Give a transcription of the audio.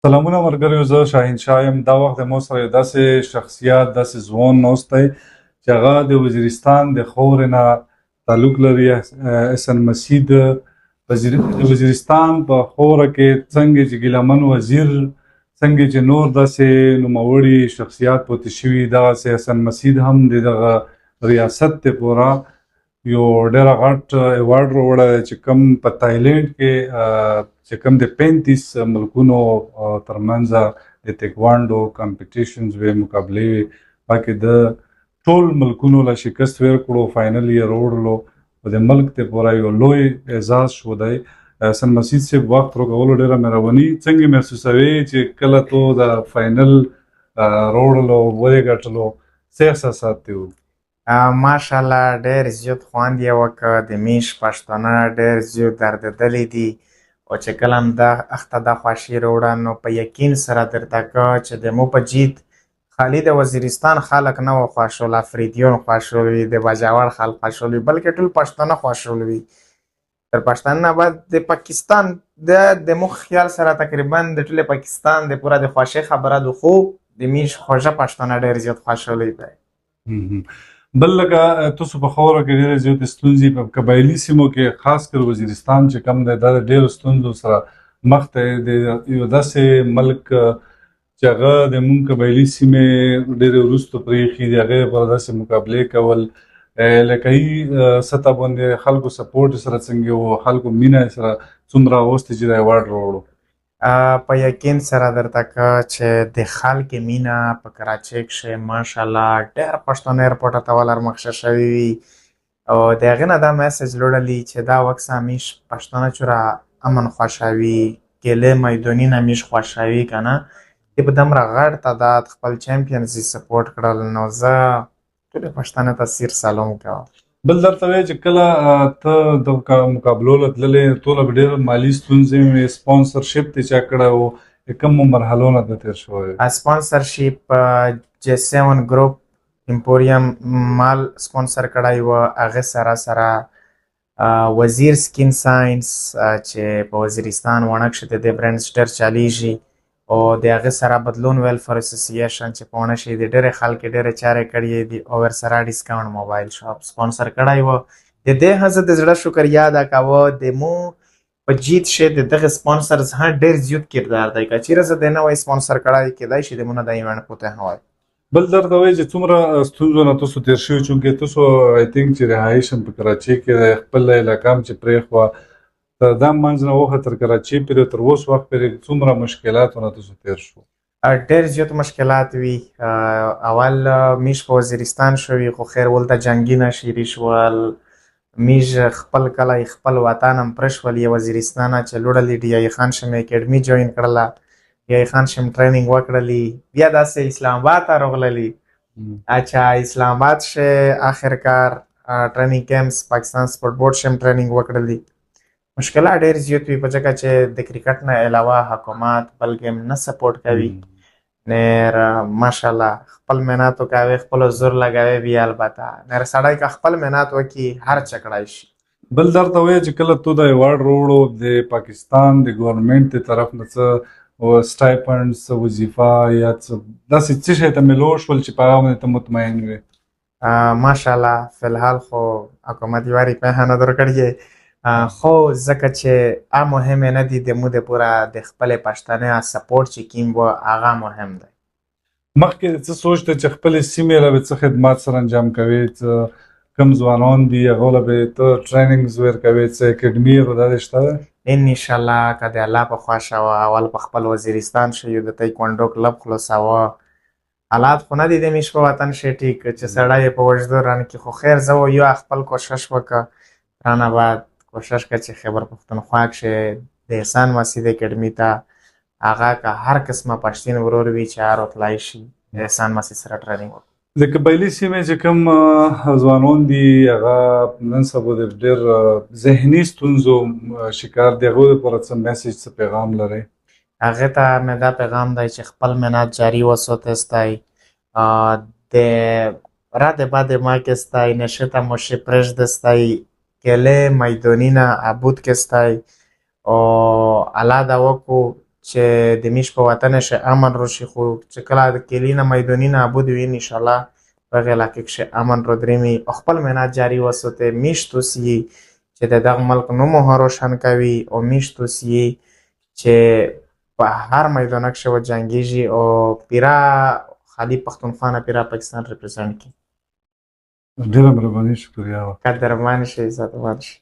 سلامونه ملګریو، زه شاهینشاه یم. دا وخت مو سره یو داسې شخصیت، داسې ځوان ناست دی چې هغه د وزیرستان د خاورې نه تعلق لري. احسن مسیح د وزیرستان په خاوره کې څنګه چې ګیلمن وزیر، څنګه چې نور داسې نوموړي شخصیات پاتې شوي، دغسې احسن مسیح هم د دغه ریاست ته پوره یو ډېره غټ ایوارډ راوړی دی چې کوم په تایلنډ کې چې کوم د 35 ملکونو ترمنځ د تیکوانډو کمپټیشنز وې، مقابلې وې، پکې د ټول ملکونو له شکست ورکړو، فاینل یې راوړلو. او د ملک ته پوره یو لوی اعزاز شو دی. حسن مسیح صاحب، وخت راکولو ډېره مهرباني. څنګه محسوسوې چې کله تو د فاینل راوړلو، ولې ګټلو، څه احساسات دې وو؟ ماشاءالله ډېر زیات خوند یې وکړ. د میش پښتانه ډېر زیات دردېدلي دي او چې کله هم دا اخته دا خوښي راوړه نو په یقین سره درته که چې د مو په جیت خالي د وزیرستان خلک نه و خوښول، افریدیان خوښول وي، د باجوړ خلک خوښول وي، بلکې ټول پښتانه خوښول وي. تر پښتانه نه بعد د پاکستان د مو خیال سره تقریبا د ټول پاکستان د پوره د خوښۍ خبره ده، خو د میش خوږه پښتانه ډېر زیات خوښولی دی. بل لکه تاسو په خاوره کې ډېرې زیاتې ستونزې په قبایلي سیمو کې، خاص کر وزیرستان چې کوم دی، دا د ډېرو ستونزو سره مخ دی. د یو داسې ملک چې هغه د مونږ قبایلي سیمې ډېرې وروسته پرېښي دي، هغې لپاره داسې مقابلې کول، علاقایي سطح باندې خلکو سپورټ سره څنګه و، خلکو مینه سره څومره اغوستې چې دا ایوارډ راوړو؟ په یقین سره درته که چې د خلکې مینه په کراچۍ کښې ماشاءالله ډېر پښتانه ایرپورټ ته ولرمخشه شوي وي او د هغې نه دا میسج لوړلی چې دا وکسه همیش پښتانه چوره امن خوښوي، کیلې میداني نه همیش خوښوي که نه، چې په دومره غټ تعداد خپل چمپینز یې سپورټ کړل. نو زه ټولې پښتانه ته سیر سلام کوم. بل درته وایي چې کله ته د مقابلو له تللې، ټوله به ډېر مالي ستونزې وې، سپانسرشپ دې چا کړی و؟ د کومو مرحلو نه ته تېر شوی؟ سپانسرشپ J7 ګروپ امپوریم مال سپانسر کړی و. هغې سره سره وزیر سکین ساینس چې په وزیرستان وڼه کښې د دې برانډ ډېر چلیږي او د هغې سره بدلون ویلفر اسوسییشن چې په وڼه کښې د ډېرې خلکې ډېرې چارې کړې دي او ورسره ډسکاونټ موبایل شاپ سپانسر کړی و. د دې زه د زړه شکریا ادا کوه. د مو په جیت کښې د دغه سپانسرز هم ډېر زیات کردار دی. که چېرې زه د نه وای سپانسر کړی، کیدای شي د مو نه دا ایونټ پوته وای. بل درته وایي چې څومره ستونزو نه تاسو تېر شوي، چونکې تاسو آی تھنک چې رهایش هم په کراچۍ کې دی، خپل علاقه هم چې پرېښوه، تر دا منځ نه وخت تر کراچۍ پورې تر اوس وخت پورې څومره مشکلاتو نه تاسو تېر شو؟ ډېر زیات مشکلات وي. اول میش په وزیرستان شوي، خو خیر ولته جنګونه شروع شول. میش خپل کلی خپل وطن هم پرېښول، یې وزیرستان چې لوړلي ډي آی خان شم اکیډمي جوین کړله، ډي آی خان شم ټریننګ وکړلي، بیا داسې اسلام آباد ته راغللي. اچھا اسلام آباد شه آخرکار ټریننګ کیمپس پاکستان سپورټ بورډ شم ټریننګ وکړلي. مشکلات ډېر زیات وي په ځکه چې د کرکټ نه علاوه حکومت بل ګیم نه سپورټ کوي. نیر ماشاءالله خپل محنت وکوي، خپل زور لګوي، بیا البته نیر سړی که خپل محنت وکړي هر څه کړی شي. بل درته وایي چې کله تو دا ایوارډ راوړو، د پاکستان د ګورنمنټ د طرف نه څه سټایپنډ، څه وظیفه یا څه داسې څه شی ته میلو شول چې په هغه باندې ته مطمئن وې؟ ماشاءالله فلحال خو حکومت یوه روپۍ هم نه درکړې، خو ځکه چې مهمې نه دي، د مو د پوره د خپلې پښتنې سپورټ چې کوم و هغه مهم دی. مخکې څه سوچ دی چې خپلې سیمې له به څه خدمات سره انجام کوې؟ کم ځوانان دي هغو له به ته ټریننګز ورکوې؟ څه اکیډمي یې دا دې شته ده؟ انشاءالله که د الله په خوښه وه. اول په خپل وزیرستان شوي د تایکوانډو کلب خلاصوه. حالات خو نه دي د میش په وطن شي ټیک چې سړی یې په وژدو رانه کړي، خو خیر زه یو خپل کوشش وکړه. رانه بعد کوشش کړه چې خیبر پښتونخوا کښې د احسان مسیح اکیډمي ته هغه که هر قسمه پښتون ورور وي چې هر وتلی شي د احسان مسیح سره ټریننګ وکړي. د قبایلي سیمې چې کوم ځوانان دي هغه نن سبا د ډېر ذهني ستونزو شکار دي، هغوی دپاره څه میسج، څه پیغام لرئ؟ هغې ته مې دا پیغام دی چې خپل محنت جاري وساتئ، د رد بد مایکستای، نشه تماشې پرېږدئ، کیلې میداني نه ابود کستای او الله دا وکړو چې د میش په وطن شه امن روشي خو چې کله د کلی نه میدانی نابود وي انشاءالله په هغه علاقه کې امن رو درېمي او خپل مهنت جاری وساتي میش توسي چې د دغه ملک نوم روشن کوي او میش توسي چې په هر میدان کې و جنگیږي او پیرا خالي پښتونخوا نه پیرا پاکستان ریپرزنټ کوي. ډېره مهرباني شکریه. قدرمن شي عزتمن شي.